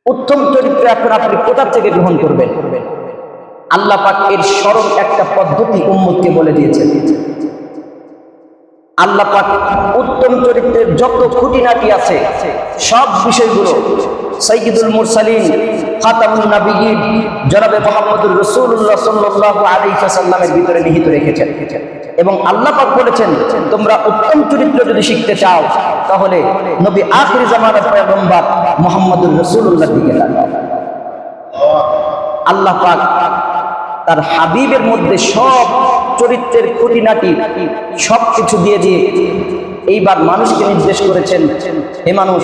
উত্তম চরিত্র এখন আপনি কোথা থেকে গ্রহণ করবেন? আল্লাহ পাক এর সরল একটা পদ্ধতি উম্মতকে বলে দিয়েছেন। আল্লাহ পাক উত্তম চরিত্রের যত খুঁটিনাটি আছে সব বিষয়গুলো সাইয়্যিদুল মুরসালিন খাতামুন নবিয়্যিন জনাবে মুহাম্মদুর রাসূলুল্লাহ সাল্লাল্লাহু আলাইহি ওয়াসাল্লামের ভিতরে নিহিত রেখেছেন। এবং আল্লাহ পাক বলেছেন, তোমরা উত্তম চরিত্র যদি শিখতে চাও তাহলে নবী আখির জামানার পয়গম্বর মুহাম্মদুর রাসূলুল্লাহর দিকে তাকাও। আল্লাহ পাক তার হাবিবের মধ্যে সব চরিত্রের খুঁটিনাটি সবকিছু দিয়ে দিয়ে এইবার মানুষকে নির্দেশ করেছেন, হে মানুষ,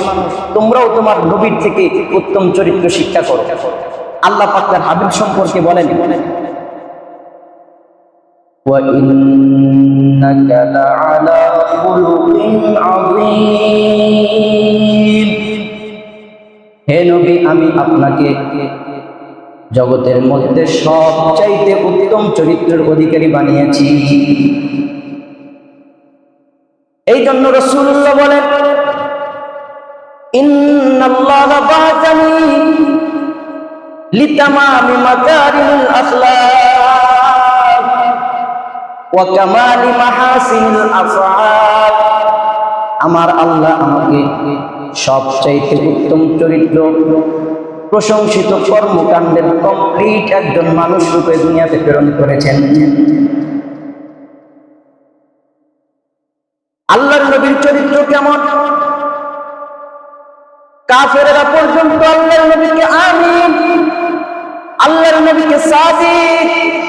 তোমরাও তোমার নবীর থেকে উত্তম চরিত্র শিক্ষা করো। আল্লাহ পাক তার হাবিব সম্পর্কে বলেন, وَإِنَّكَ لَعَلَى خُلُقٍ عَظِيمٍ। হে নবী, আমি আপনাকে জগতের মধ্যে সবচাইতে উত্তম চরিত্রের অধিকারী বানিয়েছি। এই জন্য রাসূলুল্লাহ বলেন, ইন্নাল্লাহা বা'আসানি লিতামামি মাকারিমিল আখলাক ওয়া কামালি মাহাসিনিল আফআল। আমার আল্লাহ আমাকে সবচাইতে উত্তম চরিত্র, প্রশংসিত কর্মকাণ্ডের কমপ্লিট একজন মানুষ রূপে দুনিয়াতে প্রেরণ করেছেন। আল্লাহর নবীর চরিত্র কেমন? কাফেররা পর্যন্ত আল্লাহর নবীকে আমিন, আল্লাহর নবীকে সাদিক,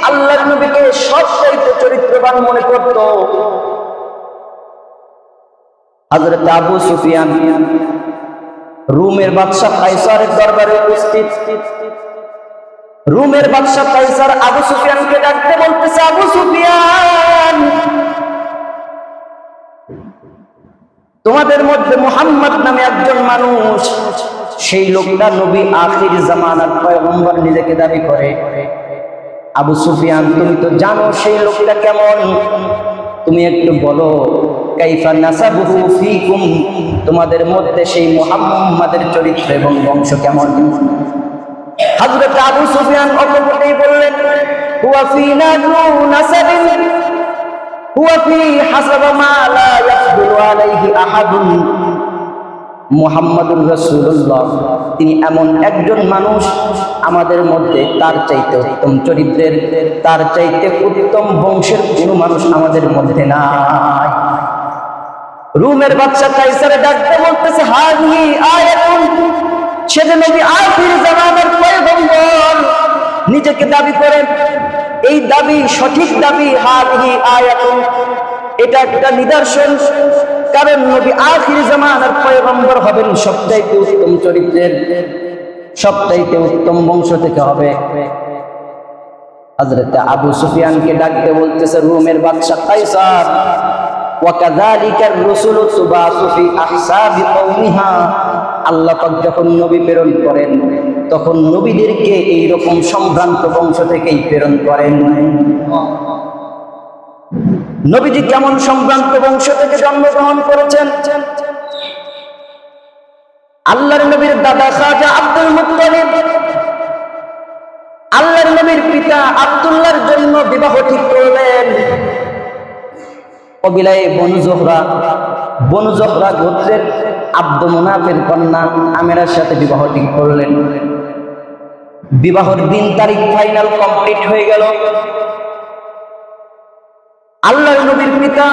আল্লাহর নবীকে সবচাইতে চরিত্রবান মনে করত। হযরত আবু সুফিয়ান রোমের বাদশা কায়সারের দরবারে উপস্থিত। রোমের বাদশা কায়সার আবু সুফিয়ানকে ডাকতে বলতেছে, আবু সুফিয়ান, তোমাদের মধ্যে মুহাম্মদ নামে একজন মানুষ, সেই লোকটা নবী আখির জামানার পয়গম্বর নিজেকে দাবি করে। আবু সুফিয়ান, তুমি তো জানো সেই লোকটা কেমন, তুমি একটু বলো, কাইফা নাসাবুহু ফীকুম, তোমাদের মধ্যে সেই মুহাম্মাদের চরিত্র এবং বংশ কেমন? হযরত আবু সুফিয়ান অকপটেই বললেন, হুয়া ফীনা যু নাসাবিন হুয়া ফী হাসাবা মা লা ইয়াফদুলু আলাইহি আহাদুন। মুহাম্মাদুর রাসূলুল্লাহ, তিনি এমন একজন মানুষ, আমাদের মধ্যে তার চাইতে উত্তম চরিত্রের, তার চাইতে উত্তম বংশের কোনো মানুষ আমাদের মধ্যে নাই। রোমের বাদশা কায়সার ডাকতে বলতেছে, হাযিহি আয়াতুন, সে যে নবী আখির জামানার পয়গম্বর নিজেকে দাবি করেন, এই দাবি সঠিক দাবি। হাযিহি আয়াতুন, এটা একটা নিদর্শন, কারণ নবী আখির জামানার পয়গম্বর হবেন সবচাইতে উত্তম চরিত্রের, সবচাইতে উত্তম বংশ থেকে হবে। হযরত আবু সুফিয়ানকে ডাকতে বলতেছে রোমের বাদশা কায়সার, ওয়াকাযালিকা আর-রাসূলু তুবাসু ফি আহসাবি কওমিহা, আল্লাহ পাক যখন নবী প্রেরণ করেন তখন নবীদেরকে এই রকম সম্ভ্রান্ত বংশ থেকেই প্রেরণ করেন। নবীজি কেমন সম্ভ্রান্ত বংশ থেকে জন্মগ্রহণ করেছেন? আল্লাহর নবীর দাদা খাজা আব্দুল মুত্তালিব আল্লাহর নবীর পিতা আব্দুল্লাহর জন্য বিবাহ ঠিক করলেন। কবিলায়ে বনু জোহরা গোত্রের আব্দু মুনাফের কন্যা আমেরার সাথে বিবাহ ঠিক করলেন। বিবাহের দিন তারিখ ফাইনাল কমপ্লিট হয়ে গেল। আল্লাহর নবীর পিতা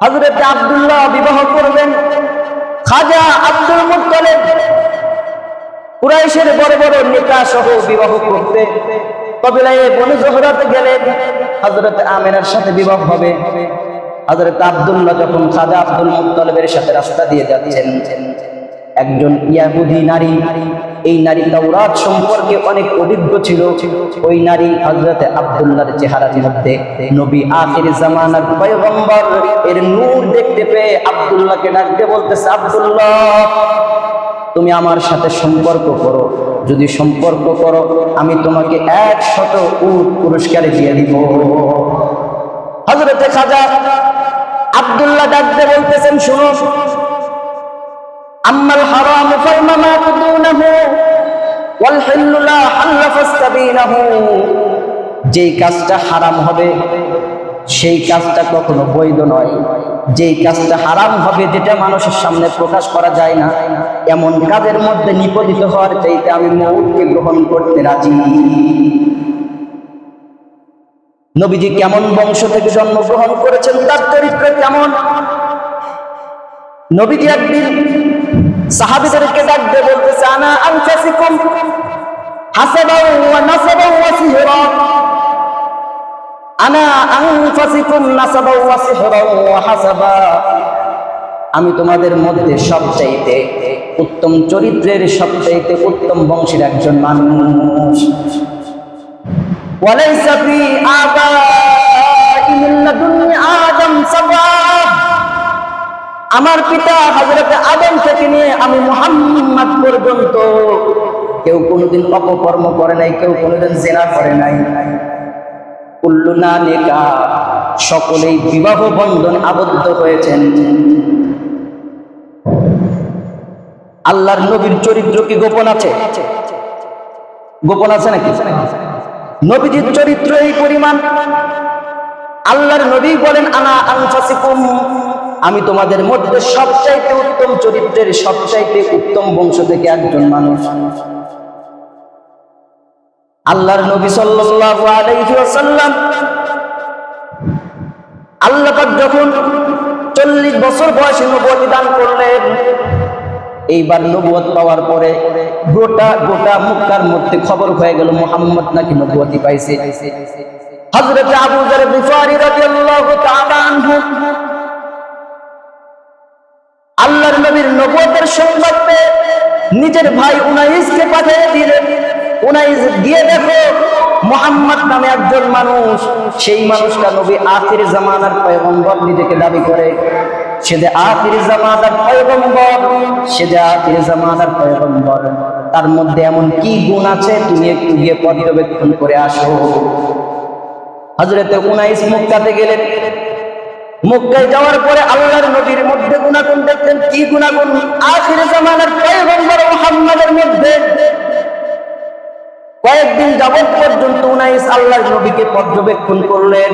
হযরত আব্দুল্লাহ বিবাহ করবেন। খাজা আব্দুল মুত্তালিব কুরাইশের বড় বড় নেতা সহ বিবাহ করতে কবিলায়ে বনু জোহরাতে গেলেন। হযরত আমেরার সাথে বিবাহ হবে। হযরত আব্দুল্লাহ যখন খাজা আব্দুল মুত্তালিবের সাথে রাস্তা দিয়ে যাচ্ছেন, একজন ইয়াহুদি নারী, এই নারী তাওরাত সম্পর্কে অনেক অভিজ্ঞ ছিল। ওই নারী হযরত আব্দুল্লাহর চেহারার মধ্যে নবী আখির জামানার পয়গম্বর এর নূর দেখতে পেয়ে আব্দুল্লাহকে ডাকতে বলতেছে, আব্দুল্লাহ, তুমি আমার সাথে সম্পর্ক করো, যদি সম্পর্ক করো আমি তোমাকে 100 উট পুরস্কার দিয়ে দিব। হযরত খাজা আব্দুল্লাহ ডাকতে বলতেছেন, শুনো, আম্মাল হারাম ফামামা তুদুনাহু ওয়াল হিল্লু লা হাল্লা ফাস্তাবিনাহু, যেই কাজটা হারাম হবে সেই কাজটা কখনো বৈধ নয়। যেই কাজটা হারাম হবে, যেটা মানুষের সামনে প্রকাশ করা যায় না, এমন কাজের মধ্যে নিপতিত হওয়ার চাইতে আমি মউতকে গ্রহণ করতে রাজি। নবীজি কেমন বংশ থেকে জন্মগ্রহণ করেছেন, তার চরিত্র কেমন? নবীজি একদিন সাহাবীদেরকে ডাক দিয়ে বলতেছে, আনা আনফাসিকুম হাসাবাও ওয়া নাসাবাও ওয়া সিহরা, আনা আনফাসিকুম নাসাবাও ওয়া সিহরা ওয়া হাসাবা, আমি তোমাদের মধ্যে সবচাইতে উত্তম চরিত্রের, সবচাইতে উত্তম বংশের একজন মানুষ। ওয়ালাইসা ফি আবাই মিন লাদুন্নি আদম সাবা, আমার পিতা হযরত আদম থেকে নিয়ে আমি মুহাম্মদ পর্যন্ত কেউ কোনোদিন অপকর্ম করে নাই, কেউ কোনোদিন জিনা করে নাই। কুল্লুনা নিকাহ, সকলেই বিবাহ বন্ধন আবদ্ধ হয়েছেন। আল্লাহর নবীর চরিত্র কি গোপন আছে? গোপন আছে নাকি? নবীজির চরিত্র এই পরিমাণ। আল্লাহর নবী বলেন, আনা আনফাসিকুম, আমি তোমাদের মধ্যে সবচাইতে উত্তম চরিত্রের, সবচাইতে উত্তম বংশ থেকে একজন মানুষ। আল্লাহর নবী সাল্লাল্লাহু আলাইহি ওয়াসাল্লাম, আল্লাহ পাক যখন 40 বছর বয়সে নবুয়ত দান করলেন, এইবার নবুয়ত পাওয়ার পরে গোটা মক্কার মধ্যে খবর হয়ে গেল মুহাম্মদ নাকি নবুয়ত পাইছে। হযরত আবু যর গিফারি রাদিয়াল্লাহু তাআলা আনহু আল্লাহর নবীর নবুয়তের সংবাদ পেয়ে নিজের ভাই উনাইসকে পাঠিয়ে দিলেন, উনাইস গিয়ে দেখো মুহাম্মদ নামে একজন মানুষ, সেই মানুষটা নবী আখির জামানার পয়গম্বর নিজেকে দাবি করে। সে যে আখির জামানার পয়গম্বর, সে যে আখির জামানার পয়গম্বর, তার মধ্যে এমন কি গুণ আছে তুমি একটু গিয়ে পর্যবেক্ষণ করে আসো। হযরত উনাইস মক্কাতে গেলেন। মক্কায় যাওয়ার পরে আল্লাহর নবীর মধ্যে গুণাগুণ দেখতেন। কি গুণাগুণ? আখির জামানার পয়গম্বর মুহাম্মদের মধ্যে কয়েকদিন যাবত পর্যন্ত উনাইস আল্লাহর নবীকে পর্যবেক্ষণ করলেন।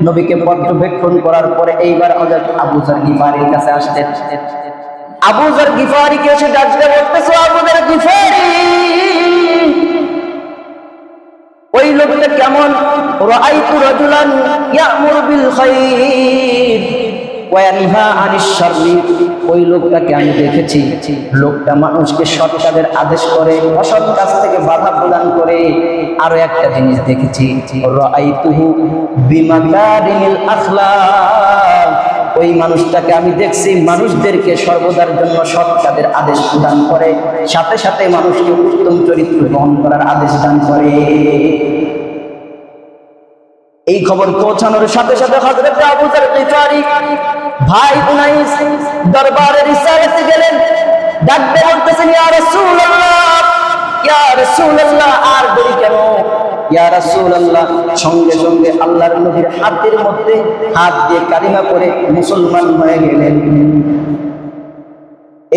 নবীকে পর্যবেক্ষণ করার পরে এইবার হযরত আবু যর গিফারির কাছে আসলেন। আবু যর গিফারিকে এসে ডাকতে বলতেছে, আবু যর গিফারি, ওই লোকটা কেমন? রাআইতু রাজুলান ইয়ামুরু বিল খায়র ওয়া ইয়ানহা আনিশ শাররি, ওই লোকটাকে আমি দেখেছি, লোকটা মানুষকে সৎ কাজের আদেশ করে, অসৎ কাজ থেকে বাধা প্রদান করে। আরো একটা জিনিস দেখেছি, রাআইতুহু বিমাকারিমিল আখলাক, ওই মানুষটাকে আমি দেখছি মানুষদেরকে সর্বদার জন্য সৎ কাজের আদেশ প্রদান করে, সাথে সাথে মানুষকে উত্তম চরিত্র গ্রহণ করার আদেশ দান করে। এই খবর পৌঁছানোর সাথে সাথে হযরত আবু যর গিফারি ভাই উনাইস দরবারে রিসালাতে গেলেন। ডাকতে বলতেছেন, ইয়া রাসূলুল্লাহ, ইয়া রাসূলুল্লাহ, আর দেরি কেন? ইয়া রাসূলুল্লাহ, সঙ্গে সঙ্গে আল্লাহর নবীর হাতের মধ্যে হাত দিয়ে কালিমা পড়ে মুসলমান হয়ে গেলেন।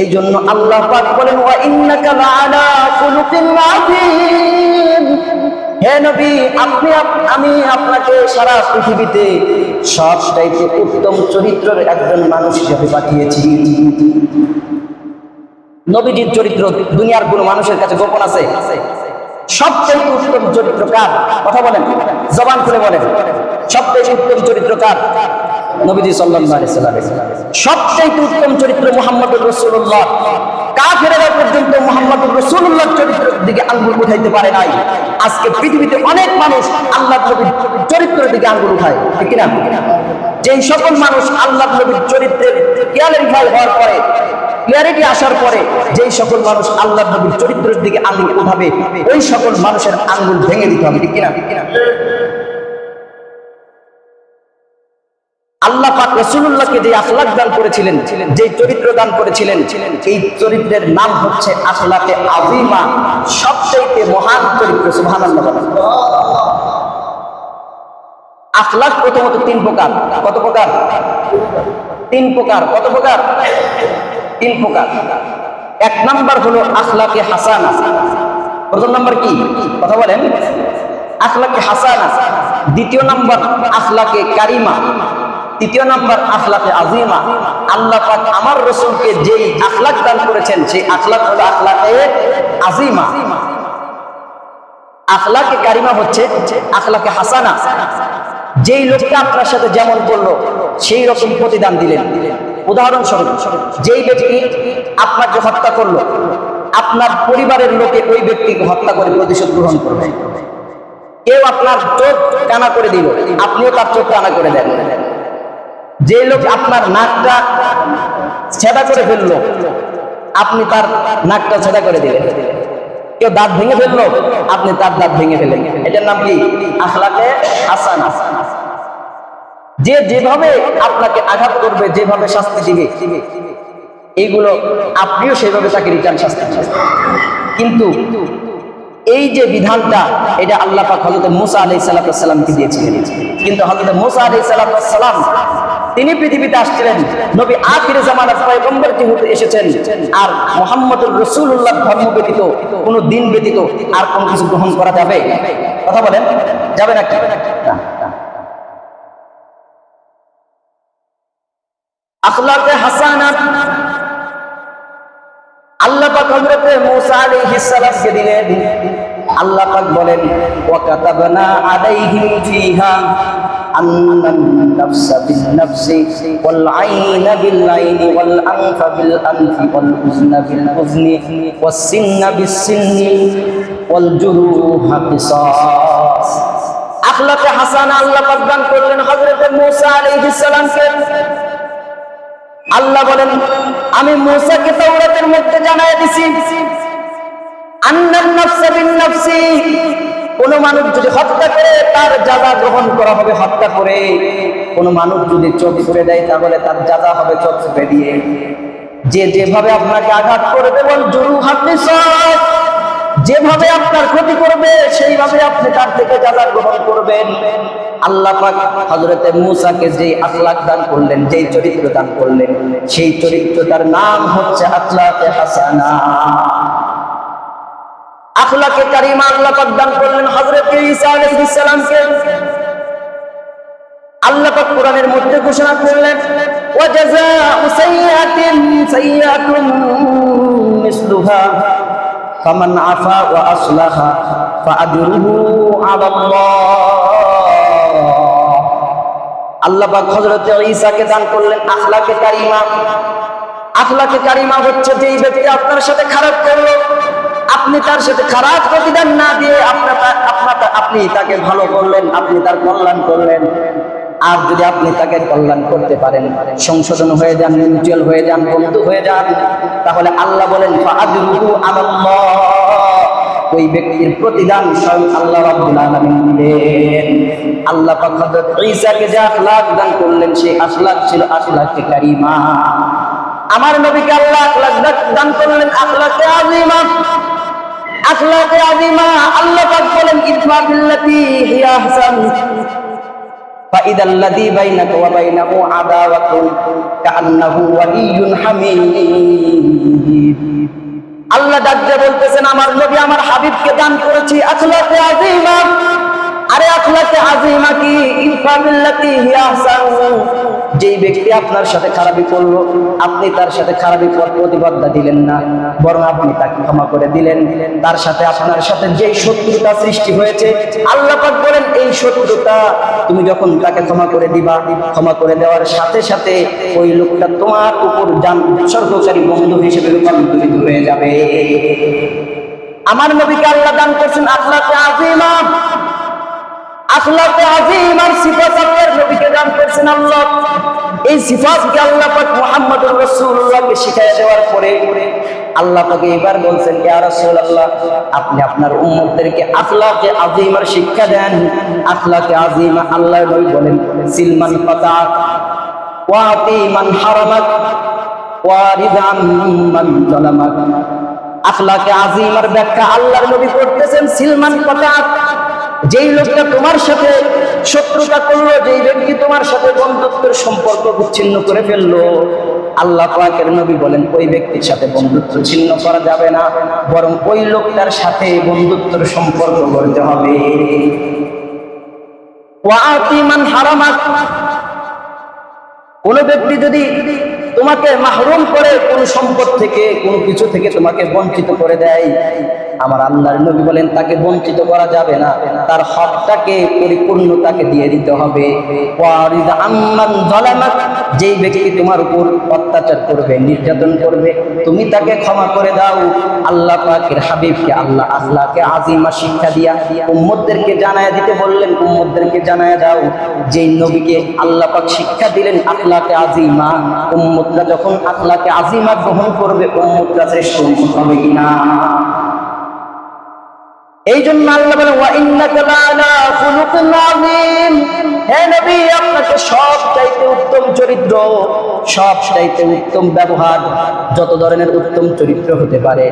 এই জন্য আল্লাহ পাক বলেন, ওয়া ইন্নাকা লাআলা খুলুকিন আযীম, হে নবী, আমি আপনাকে সারা পৃথিবীতে সবচাইতে উত্তম চরিত্রের একজন মানুষ হিসেবে পাঠিয়েছি। নবীজির চরিত্র দুনিয়ার কোন মানুষের কাছে গোপন আছে? সবচাইতে উত্তম চরিত্র কার? কথা বলেন, জবান খুলে বলেন, সবচাইতে উত্তম চরিত্র কার? নবীজি সাল্লাল্লাহু আলাইহি ওয়াসাল্লাম। সবচাইতে উত্তম চরিত্র মুহাম্মদুর রাসূলুল্লাহ। কাফেররা পর্যন্ত মুহাম্মদুর রাসূলুল্লাহর চরিত্রের দিকে আঙ্গুল উঠাইতে পারে নাই। আজকে পৃথিবীতে অনেক মানুষ আল্লাহর নবীর চরিত্রের দিকে আঙ্গুল উঠায়, ঠিক কি না? যেই সকল মানুষ আল্লাহর নবীর চরিত্রের ক্লিয়ারিফাই হওয়ার পরে, ক্লিয়ারিটি আসার পরে যেই সকল মানুষ আল্লাহর নবীর চরিত্রের দিকে আঙ্গুল উঠাবে, ওই সকল মানুষের আঙ্গুল ভেঙে দিতে হবে, ঠিক কি না? আল্লাহ পাক রাসূলুল্লাহকে যে আখলাক দান করেছিলেন, যে চরিত্র দান করেছিলেন, এই চরিত্রের নাম হচ্ছে আখলাকে আযীমা, সবচেয়ে মহান চরিত্র। সুবহানাল্লাহ। আখলাক প্রথমত 3 প্রকার। কত প্রকার? 3 প্রকার। কত প্রকার? 3 প্রকার। 1 নাম্বার হলো আখলাকে হাসানা, প্রথম নাম্বার কি কথা বলেন? আখলাকে হাসানা। দ্বিতীয় নাম্বার আখলাকে কারিমা। তৃতীয় নাম্বার আখলাকে আজিমা। আল্লাহ পাক আমার রাসূলকে যেই আখলাক দান করেছেন সেই আখলাক হলো আখলাকে আজিমা। আখলাকে কারিমা হচ্ছে আখলাকে হাসানা। যেই লোকটা আপনার সাথে যেমন করলো সেই রকম প্রতিদান দিলেন। উদাহরণস্বরূপ, যেই ব্যক্তি আপনাকে হত্যা করলো, আপনার পরিবারের লোকে ওই ব্যক্তিকে হত্যা করে প্রতিশোধ গ্রহণ করবে। কেউ আপনার চোখ কানা করে দিল, আপনিও তার চোখ কানা করে দেন। যে লোক আপনার নাকটা ছেঁড়া করে ফেললো, আপনি তার নাকটা ছেঁড়া করে দিলেন। কেউ দাঁত ভেঙে ফেললো, আপনি তার দাঁত ভেঙে ফেলেন। এটার নাম কি? আখলাকে হাসানা। যে যেভাবে আপনাকে আঘাত করবে, যেভাবে শাস্তি দিবে, এইগুলো আপনিও সেভাবে তাকে রিটার্ন শাস্তি দিবেন। কিন্তু এই যে বিধানটা, এটা আল্লাহ পাক হযরত মূসা আলাইহিস সালামকে দিয়েছিলেন। কিন্তু হযরত মূসা আলাইহিস সালাম তিনি পৃথিবীতে আসছিলেন, নবী আখিরে জামানার পয়গম্বর যেহেতু এসেছেন, আর মুহাম্মদুর রাসূলুল্লাহ ধর্ম ব্যতীত, কোনো দিন ব্যতীত আর কোনো কিছু গ্রহণ করা যাবে? কথা বলেন, যাবে নাকি? আখলাকে হাসানা আল্লাহ পাক হযরত মূসা আলাইহিস সালামকে দিলেন। আল্লাহ পাক বলেন, ওয়া কাতাবনা আলাইহিম ফিহা আন্নান নাফসা বিন নাফসি ওয়াল আইনা বিল আইনি ওয়াল আনফা বিল আনফি ওয়াল উযনা বিল উযনি ওয়াস সিন্না বিস সিন্নি ওয়াল জুরুহা কিসাস। আখলাকে হাসানা আল্লাহ পাক দান করলেন হযরত মূসা আলাইহিস সালামকে। আল্লাহ বলেন, আমি মূসাকে তাওরাতের মধ্যে জানায় দিছি, আন্নান নাফসা বিন নাফসি, কোন মানুষ যদি হত্যা করে তার যাজা গ্রহণ করা হবে হত্যা করে। কোন মানুষ যদি চোখ ফুঁড়ে দেয় তাহলে তার যাজা হবে চোখ ফুঁড়ে দিয়ে। যে যেভাবে আপনাকে আঘাত করবে, বল জুরুহা কিসাস, যেভাবে আপনার ক্ষতি করবে সেইভাবে আপনি তার থেকে যাজা গ্রহণ করবেন। আল্লাহ পাক হযরত মূসাকে যে আখলাক দান করলেন, যেই চরিত্র দান করলেন, সেই চরিত্রটার নাম হচ্ছে আখলাকে হাসানা। আখলাকে কারিমা আল্লাহ পাক দান করলেন হযরত ঈসা আলাইহিস সালামকে। আল্লাহ পাক কোরআনের মধ্যে ঘোষণা করলেন, ওয়া জাযাউ সাইয়্যাতিন সাইয়্যাতুন মিসলুহা ফামান আফা ওয়া আসলাহা ফাআজরুহু আলাল্লাহ। আল্লাহ পাক হযরত ঈসাকে দান করলেন আখলাকে কারিমা। আখলাকে কারিমা হচ্ছে যেই ব্যক্তি আপনার সাথে খারাপ করলো, আপনি তার সাথে খারাপ প্রতিদান না দিয়ে আপনি তাকে ভালো করলেন, আপনি তার কল্যাণ করলেন। আর যদি আপনি তাকে কল্যাণ করতে পারেন, সংশোধন হয়ে যান, মিউচুয়াল হয়ে যান, বন্ধু হয়ে যান, তাহলে আল্লাহ বলেন ফাআজরুহু আলাল্লাহ, ওই ব্যক্তির প্রতিদান স্বয়ং আল্লাহ রাব্বুল আলামিন দিবেন। আল্লাহ পাক হযরত ঈসাকে যে আখলাক দান করলেন, সেই আখলাক ছিল আখলাকে কারিমা। আমার নবীকে আল্লাহ আখলাক দান করলেন আখলাকে আযীমা। আখলাকে আযীমা আল্লাহ পাক বলেন, ইদফা বিল্লাতী হিয়া আহসান ফাইদাল্লাযী বাইনাকা ওয়া বাইনাহু আদাওয়াতুন কাআন্নাহু ওয়ালিয়্যুন হামীদ। আল্লাহ ডাকতে বলতেছেন, আমার নবী আমার হাবিবকে দান করেছি আখলাকে আযীমা। আরে আখলাকে আযীমা কি? ইদফা বিল্লাতী হিয়া আহসান, যেই ব্যক্তি আপনার সাথে খারাপি করলো, আপনি তার সাথে খারাপি প্রতিবাদটা দিলেন না, বরং আপনি তাকে ক্ষমা করে দিলেন। তার সাথে আপনার সাথে যেই শত্রুতা সৃষ্টি হয়েছে, আল্লাহ পাক বলেন এই শত্রুতা তুমি যখন তাকে ক্ষমা করে দিবা, ক্ষমা করে দেওয়ার সাথে সাথে ওই লোকটা তোমার উপর সর্বকারী বন্ধু হিসেবে রূপান্তরিত হয়ে যাবে। আমার নবীকে আল্লাহ দান করছেন আখলাকে আযীমা। আখলাকে আযীমার সিফাত আল্লাহর নবীকে দান করেছেন আল্লাহ। এই সিফাতকে আল্লাহ পাক মুহাম্মদুর রাসূলুল্লাহকে শিখিয়ে দেওয়ার পরে আল্লাহ পাক এবার বলছেন, ইয়া রাসূলুল্লাহ, আপনি আপনার উম্মতদেরকে আখলাকে আযীমার শিক্ষা দেন। আখলাকে আযীমা আল্লাহর নবী বলেন, সিলমান ফাতাক ওয়া আতিমান হারামাক ওয়া রিদাম মান যালামাক। আখলাকে আযীমার ব্যাখ্যা আল্লাহর নবী করতেছেন, সিলমান ফাতাক, যেই লোকটা তোমার সাথে শত্রুতা করলো, যেই ব্যক্তি তোমার সাথে বন্ধুত্বের সম্পর্ক বিচ্ছিন্ন করে ফেললো, আল্লাহ পাকের নবী বলেন ওই ব্যক্তির সাথে বন্ধুত্ব ছিন্ন করা যাবে না, বরং ওই লোকটার সাথে বন্ধুত্বের সম্পর্ক করতে হবে। ওয়াতি মান হারামাক, কোন ব্যক্তি যদি তোমাকে মাহরুম করে কোন সম্পদ থেকে, কোন কিছু থেকে তোমাকে বঞ্চিত করে দেয়, আমার আল্লাহর নবী বলেন তাকে বঞ্চিত করা যাবে না, তার হকটাকে পরিপূর্ণ তাকে দিয়ে দিতে হবে। ওয়ারিদ আম্মান যালামাক, যেই ব্যক্তি তোমার উপর অত্যাচার করবে, নির্যাতন করবে, তুমি তাকে ক্ষমা করে দাও। আল্লাহ পাকের হাবিবকে আল্লাহ আখলাকে আজিমা শিক্ষা দিয়া উম্মতদেরকে জানায়া দিতে বললেন, উম্মতদেরকে জানায়া দাও। যেই নবীকে আল্লাহ পাক শিক্ষা দিলেন আখলাকে আজিমা, উম্মতরা যখন আখলাকে আজিমা গ্রহণ করবে, উম্মতরা শ্রেষ্ঠ উম্মত হবে কিনা? এই জন্য আল্লাহ বলেন ওয়া ইন্নাকা লাআলা খুলুকিন আযীম, হে নবী আপনাকে সবচাইতে উত্তম চরিত্র, সবচাইতে উত্তম ব্যবহার, যত ধরনের উত্তম চরিত্র হতে পারে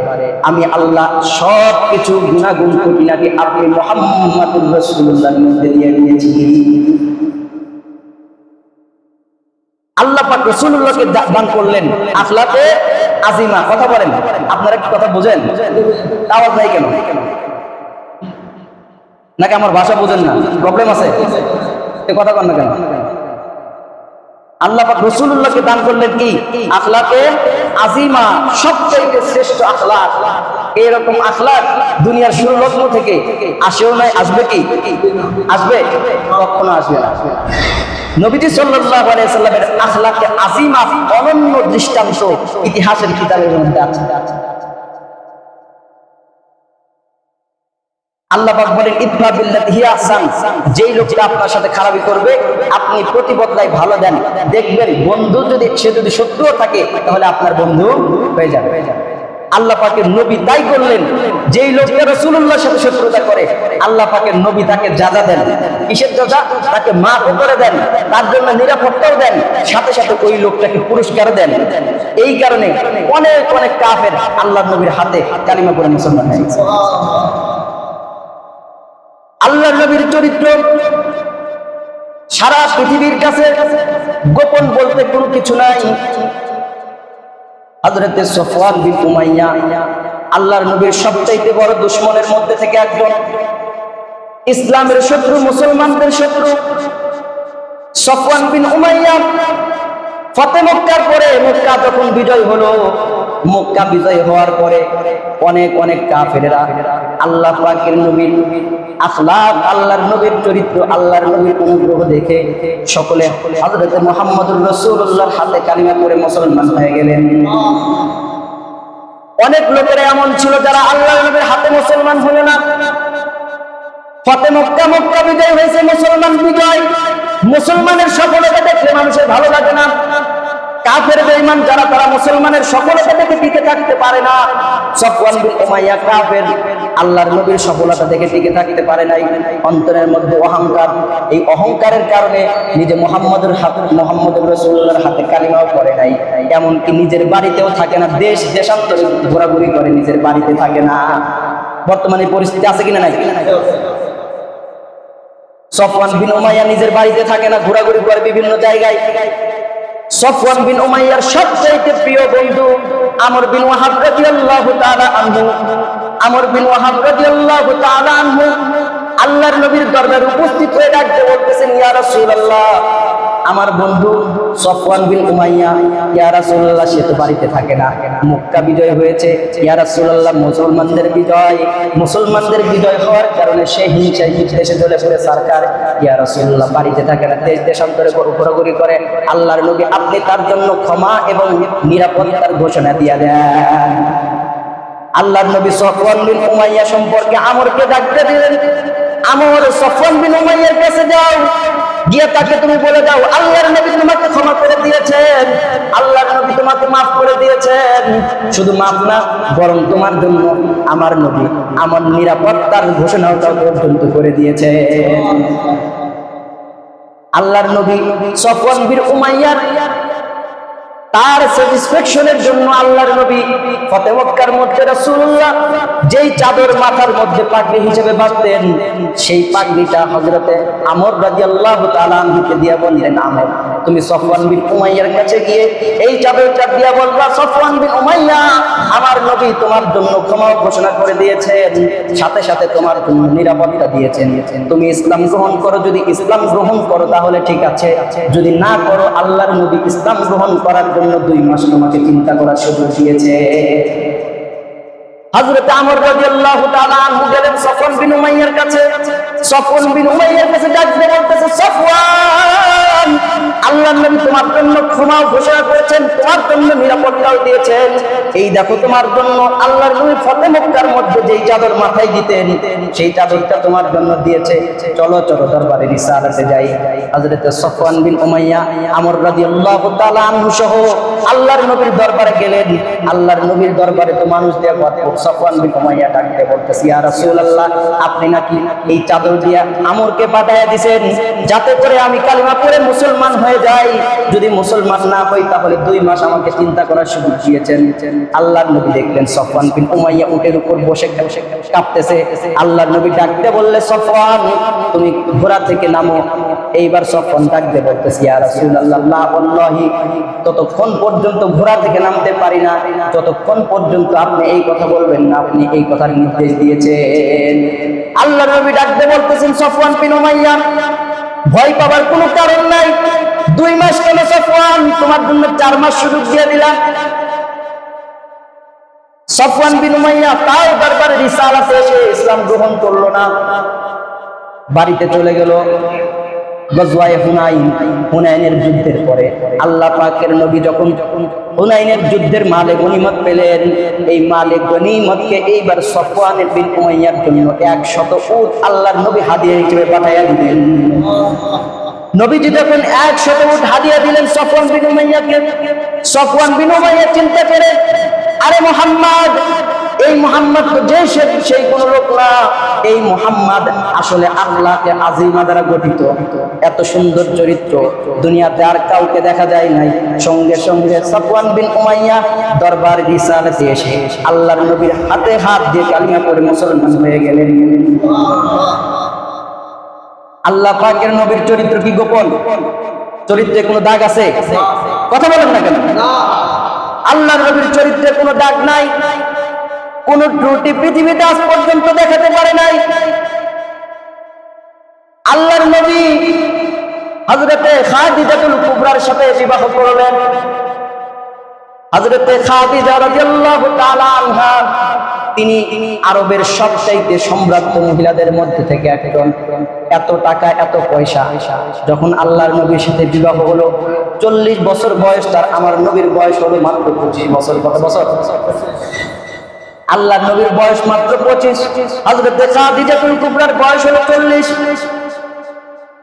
আমি আল্লাহ সবকিছু গুণাগুণ খুঁটিনাটি আপনি মুহাম্মাদুর রাসূলুল্লাহর মধ্যে দিয়ে দিয়েছি। আল্লাহ পাক রাসূলুল্লাহকে দান করলেন আখলাকে আজিমা। কথা বলেন, আপনারা কি কথা বুঝেন? আওয়াজ নাই কেন? নাকি আমার ভাষা বুঝেন না? প্রবলেম আছে? কথা কন না কেন? আল্লাহ পাক রাসূলুল্লাহকে দান করলেন কি? আখলাকে আজিমা, সবচেয়ে শ্রেষ্ঠ আখলাক। এরকম আখলাক দুনিয়ার শুরু লগ্ন থেকে আসেও নাই, আসবে কি? আসবে? কখনো আসবে না। নবীজি সাল্লাল্লাহু আলাইহি সাল্লামের আখলাকে আজিমা অনন্য দৃষ্টান্ত ইতিহাসের কিতাবের মধ্যে আছে। আল্লাহ পাক বলেন ইদফা বিল্লাতি হিয়া আহসান, যেই লোকটা আপনার সাথে খারাপি করবে আপনি প্রতিবদলায় ভালো দেন, দেখবেন বন্ধু যদি সে যদি শত্রুও থাকে তাহলে আপনার বন্ধু হয়ে যাবে। আল্লাহ পাকের নবী তাই করলেন। যেই লোকটা রাসূলুল্লাহর সাথে শত্রুতা করে আল্লাহ পাকের নবী তাকে যাজা দেন। কিসের যাজা? তাকে মাফ করে দেন, তার জন্য নিরাপত্তাও দেন, সাথে সাথে ওই লোকটাকে পুরস্কার দেন। এই কারণে অনেক অনেক কাফের আল্লাহর নবীর হাতে কালিমা পড়ে মুসলমান হয়েছে। আল্লাহর নবীর চরিত্র সারা পৃথিবীর কাছে গোপন বলতে কোনো কিছু নাই। হযরত সাফওয়ান বিন উমাইয়া আল্লাহর নবীর সবচাইতে বড় দুশমনের মধ্যে থেকে একজন, ইসলামের শত্রু, মুসলমানদের শত্রু। সাফওয়ান বিন উমাইয়া ফতে মক্কার পরে, মক্কা যখন বিজয় হলো, মক্কা বিজয় হওয়ার পরে অনেক অনেক কাফেররা আল্লাহ পাকের নবীর আখলাক, আল্লাহর নবীর চরিত্র, আল্লাহর নবীর অনুগ্রহ দেখে সকলে হযরত মুহাম্মদুর রাসূলুল্লাহর হাতে কালিমা পড়ে মুসলমান হয়ে গেলেন। অনেক লোকেরা এমন ছিল যারা আল্লাহর নবীর হাতে মুসলমান হলো না। ফতে মক্কা, মক্কা বিজয় হয়েছে, মুসলমান বিজয়। মুসলমানের সফলতা দেখলে মানুষের ভালো লাগে না। কাফের বেঈমান যারা, তারা মুসলমানের সফলতা দেখে টিকে থাকতে পারে না। সাফওয়ান বিন উমাইয়া কাফের, আল্লাহর নবীর সফলতা দেখে টিকে থাকতে পারে নাই। অন্তরের মধ্যে অহংকার, এই অহংকারের কারণে নিজে মুহাম্মদুর রাসূলুল্লাহর হাতে কালিমাও পড়ে নাই। এমনকি নিজের বাড়িতেও থাকে না, দেশ দেশান্তরে ঘোরাঘুরি করে, নিজের বাড়িতে থাকে না। বর্তমানে পরিস্থিতি আছে কিনা? নাই। সাফওয়ান বিন উমাইয়া নিজের বাড়িতে থাকে না, ঘোরাঘুরি করে বিভিন্ন জায়গায়। সাফওয়ান বিন উমাইয়ার সবচেয়ে প্রিয় বন্ধু আমর বিন ওয়াহাব রাদিয়াল্লাহু তাআলা আনহু। আমর বিন ওয়াহাব রাদিয়াল্লাহু তাআলা আনহু আল্লাহর নবীর দরবারে উপস্থিত হয়ে ডাকতে বলতেছেন, ইয়া রাসূলুল্লাহ, আমার বন্ধু সাফওয়ান বিন উমাইয়া, ইয়া রাসূলুল্লাহ, সে তো বাড়িতে থাকে না, মক্কা বিজয় হয়েছে, ইয়া রাসূলুল্লাহ, মুসলমানদের বিজয় হওয়ার কারণে সে হিংসায় দেশে জ্বলে পড়ে সরকার, ইয়া রাসূলুল্লাহ, বাড়িতে থাকে না, দেশ দেশান্তরে ঘোরাঘুরি করে। আল্লাহর নবী আপনি তার জন্য ক্ষমা এবং নিরাপত্তার ঘোষণা দিয়ে দেন। আল্লাহর নবী সাফওয়ান বিন উমাইয়া সম্পর্কে আমরকে ডাকতে দিলেন, আমর সাফওয়ান বিন উমাইয়ার কাছে যাও, গিয়ে তাকে তুমি বলে দাও আল্লাহর নবী তোমাকে ক্ষমা করে দিয়েছেন, আল্লাহর নবী তোমাকে মাফ করে দিয়েছেন। শুধু মাফ না, বরং তোমার জন্য আমার নবী আমার নিরাপত্তার ঘোষণাটা পর্যন্ত করে দিয়েছে। আল্লাহর নবী সাফওয়ান বিন উমাইয়ার তার স্যাটিসফ্যাকশনের জন্য আল্লাহর নবী ফতে মক্কার মধ্যে রাসূলুল্লাহ যেই চাদর মাথার মধ্যে পাগড়ি হিসেবে বাঁধতেন, সেই পাগড়িটা হযরতে আমর রাদিয়াল্লাহু তাআলা আনহুকে দিয়ে বললেন, আমর তুমি সফওয়ান বিন উমাইয়ার কাছে গিয়ে এই চাদরটা দিয়া বলবা, সফওয়ান বিন উমাইয়া, আমার নবী তোমার জন্য ক্ষমা ঘোষণা করে দিয়েছেন, সাথে সাথে তোমার জন্য নিরাপত্তা দিয়েছেন। তুমি ইসলাম গ্রহণ করো, যদি ইসলাম গ্রহণ করো তাহলে ঠিক আছে, যদি না করো আল্লাহর নবী ইসলাম গ্রহণ করার জন্য 2 মাস তোমাকে চিন্তা করার সুযোগ দিয়েছে। হযরত আমর রাদিয়াল্লাহু তাআলা আনহু গেলেন সফওয়ান বিন উমাইয়ার কাছে। সফওয়ান বিন উমাইয়ার কাছে ডাক দিয়ে বলতেছে, সফওয়ান, আল্লাহর নবী তোমার জন্য ক্ষমা ঘোষণা করেছেন, তোমার জন্য নিরাপত্তাও দিয়েছেন। এই দেখো তোমার জন্য আল্লাহর নবী ফতে মক্কার মধ্যে যেই চাদর মাথায় দিতেন সেই চাদরটা তোমার জন্য দিয়েছে। চলো চলো দরবারে রিসালাতে যাই। হযরত সফওয়ান বিন উমাইয়া আমর রাদিয়াল্লাহু তাআলা আনহু সহ আল্লাহর নবীর দরবারে গেলেন। আল্লাহর নবীর দরবারে তো মানুষ দেয়া কথা। সফওয়ান বিন উমাইয়া ডাকতে বলতেছে, ইয়া রাসূলুল্লাহ, আপনি নাকি এই চাদর দিয়া আমরকে পাঠায়া দিবেন যাতে করে আমি কালিমা পড়ে মুসলমান হয়ে যাই। যদি মুসলমান না হই তাহলে 2 মাস আমাকে চিন্তা করার সুযোগ দিয়েছেন। আল্লাহর নবী দেখলেন সফওয়ান বিন উমাইয়া উটের উপর বসে কাঁপতেছে। আল্লাহর নবী ডাকতে বললে, সফওয়ান, তুমি ঘোড়া থেকে নামো। এইবার সফওয়ান ডাকতে বলতেছে, ইয়া রাসূলুল্লাহ, লা ওয়াল্লাহি, ততক্ষণ পর্যন্ত ঘোড়া থেকে নামতে পারি না যতক্ষণ পর্যন্ত আপনি এই কথা বলবেন না, আপনি এই কথার নির্দেশ দিয়েছেন। আল্লাহর নবী ডাকতে বলতেছেন, সফওয়ান বিন উমাইয়া, ভয় পাবার কোনো কারণ নাই। 2 মাস কেন সফওয়ান, তোমার জন্য 4 মাস সুযোগ দিয়ে দিলাম। সফওয়ান বিন উমাইয়া তাও দরবারে রিসালাতে এসে ইসলাম গ্রহণ করলো না, বাড়িতে চলে গেল। গজওয়ায়ে হুনাইন, হুনাইনের যুদ্ধের পরে আল্লাহ পাকের নবী যখন হুনাইনের যুদ্ধের মালে গনিমত পেলেন, এই মালে গনিমতকে এইবার সফওয়ান বিন উমাইয়ার জন্য 100 উট আল্লাহর নবী হাদিয়া হিসেবে পাঠাইয়া দিলেন। নবীজি যখন 100 উট হাদিয়া দিলেন সফওয়ান বিন উমাইয়াকে, সফওয়ান বিন উমাইয়া চিন্তা করে, আরে মুহাম্মদ, এই মুহাম্মদ তো সেই কোন লোক না, এই মুহাম্মদ আসলে আখলাকে আজিমা দ্বারা গঠিত। এত সুন্দর চরিত্র দুনিয়াতে আর কাউকে দেখা যায় নাই। সঙ্গে সঙ্গে সফওয়ান বিন উমাইয়া দরবার রিসালাতে এসে আল্লাহর নবীর হাতে হাত দিয়ে কালিমা পড়ে মুসলমান হয়ে গেলেন। আল্লাহ পাকের নবীর চরিত্র কি গোপন? চরিত্রে কোনো দাগ আছে? কথা বলেন না কেন? আল্লাহর নবীর চরিত্রে কোনো দাগ নাই, কোন ত্রুটি পৃথিবীতে আজ পর্যন্ত দেখাতে পারে নাই। আল্লাহর নবী হযরতে খাদিজাতুল কুবরার সাথে বিবাহ করলেন। হযরতে খাদিজা রাদিয়াল্লাহু তাআলা আনহা, তিনি আরবের সবচাইতে সম্ভ্রান্ত মহিলাদের মধ্যে থেকে একজন। এত টাকা, এত পয়সা। যখন আল্লাহর নবীর সাথে বিবাহ হলো, 40 বছর বয়স তার, আমার নবীর বয়স হলো মাত্র 25 বছর। কত বছর? আল্লাহর নবীর বয়স মাত্র 25। হযরতে খাদিজাতুল কুবরার বয়স হলো 40।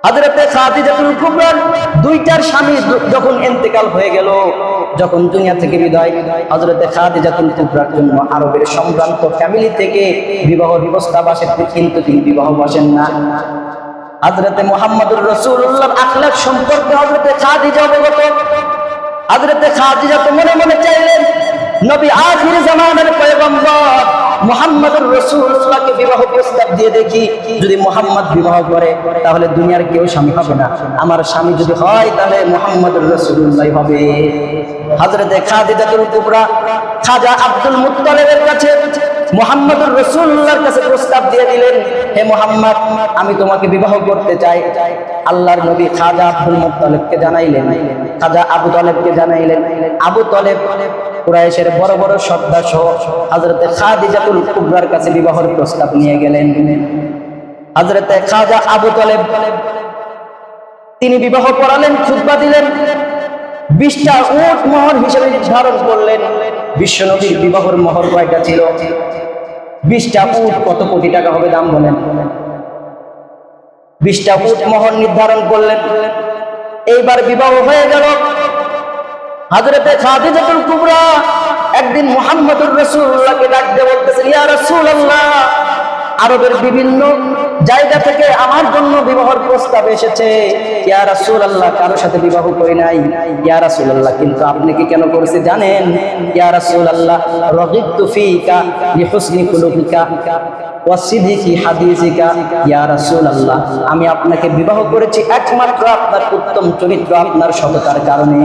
হযরতে খাদিজাতুল কুবরার 2টার স্বামী যখন ইন্তেকাল হয়ে গেল, যখন দুনিয়া থেকে বিদায়, হযরতে খাদিজাতুল কুবরার জন্য আরবের সম্ভ্রান্ত ফ্যামিলি থেকে বিবাহ ব্যবস্থা বসে, কিন্তু তিনি বিবাহ বসেন না। হযরতে মুহাম্মদুর রাসূলুল্লাহর আখলাক সম্পর্কে হযরতে খাদিজা অবগত। হযরতে খাদিজা তো মনে মনে চাইলেন, নবী আখির জামানার পয়গম্বর মুহাম্মদুর রাসূলুল্লাহকে বিবাহ প্রস্তাব দিয়ে দেখি, যদি মুহাম্মদ বিবাহ করে তাহলে দুনিয়ার কেউ স্বামী হবে না, আমার স্বামী যদি হয় তাহলে মুহাম্মদুর রাসূলুল্লাহ হবে। হযরতে খাদিজাতুল কুবরা খাজা আব্দুল মুত্তালিবের কাছে মুহাম্মদুর রাসূলুল্লাহর কাছে প্রস্তাব দিয়ে দিলেন, হে মুহাম্মদ, আমি তোমাকে বিবাহ করতে চাই। আল্লাহর নবী খাজা আব্দুল মুত্তালিবকে জানাইলেন, খাজা আবু তালেবকে জানাইলেন। আবু তালেব কুরাইশের বড় বড় সর্দার সহ হযরতে খাদিজাতুল কুবরার কাছে বিবাহের প্রস্তাব নিয়ে গেলেন। হযরতে খাজা আবু তালেব তিনি বিবাহ পড়ালেন, খুতবা দিলেন, 20টা উট মোহর হিসেবে নির্ধারণ করলেন। বিশ্বনবীর বিবাহের মোহর কয়টা ছিল? 20টা উট। কত কোটি টাকা হবে দাম বলেন? 20টা উট মোহর নির্ধারণ করলেন। এইবার বিবাহ হয়ে গেল। হযরতে খাদিজাতুল কুবরা একদিন মুহাম্মদুর রাসূলুল্লাহকে ডাক দিয়ে বলতেছেন, ইয়া রাসূলুল্লাহ, আরবের বিভিন্ন জায়গা থেকে আমার জন্য বিবাহের প্রস্তাব এসেছে, ইয়া রাসূলুল্লাহ কারোর সাথে বিবাহ করি নাই। ইয়া রাসূলুল্লাহ কিন্তু আপনি কি কেন করেছে জানেন? ইয়া রাসূলুল্লাহ রাগিবতু ফিকা লিহুসনি কুলুবিকা ওয়া সিদকি হাদিসিকা। ইয়া রাসূলুল্লাহ আমি আপনাকে বিবাহ করেছি একমাত্র আপনার উত্তম চরিত্র, আপনার সততার কারণে।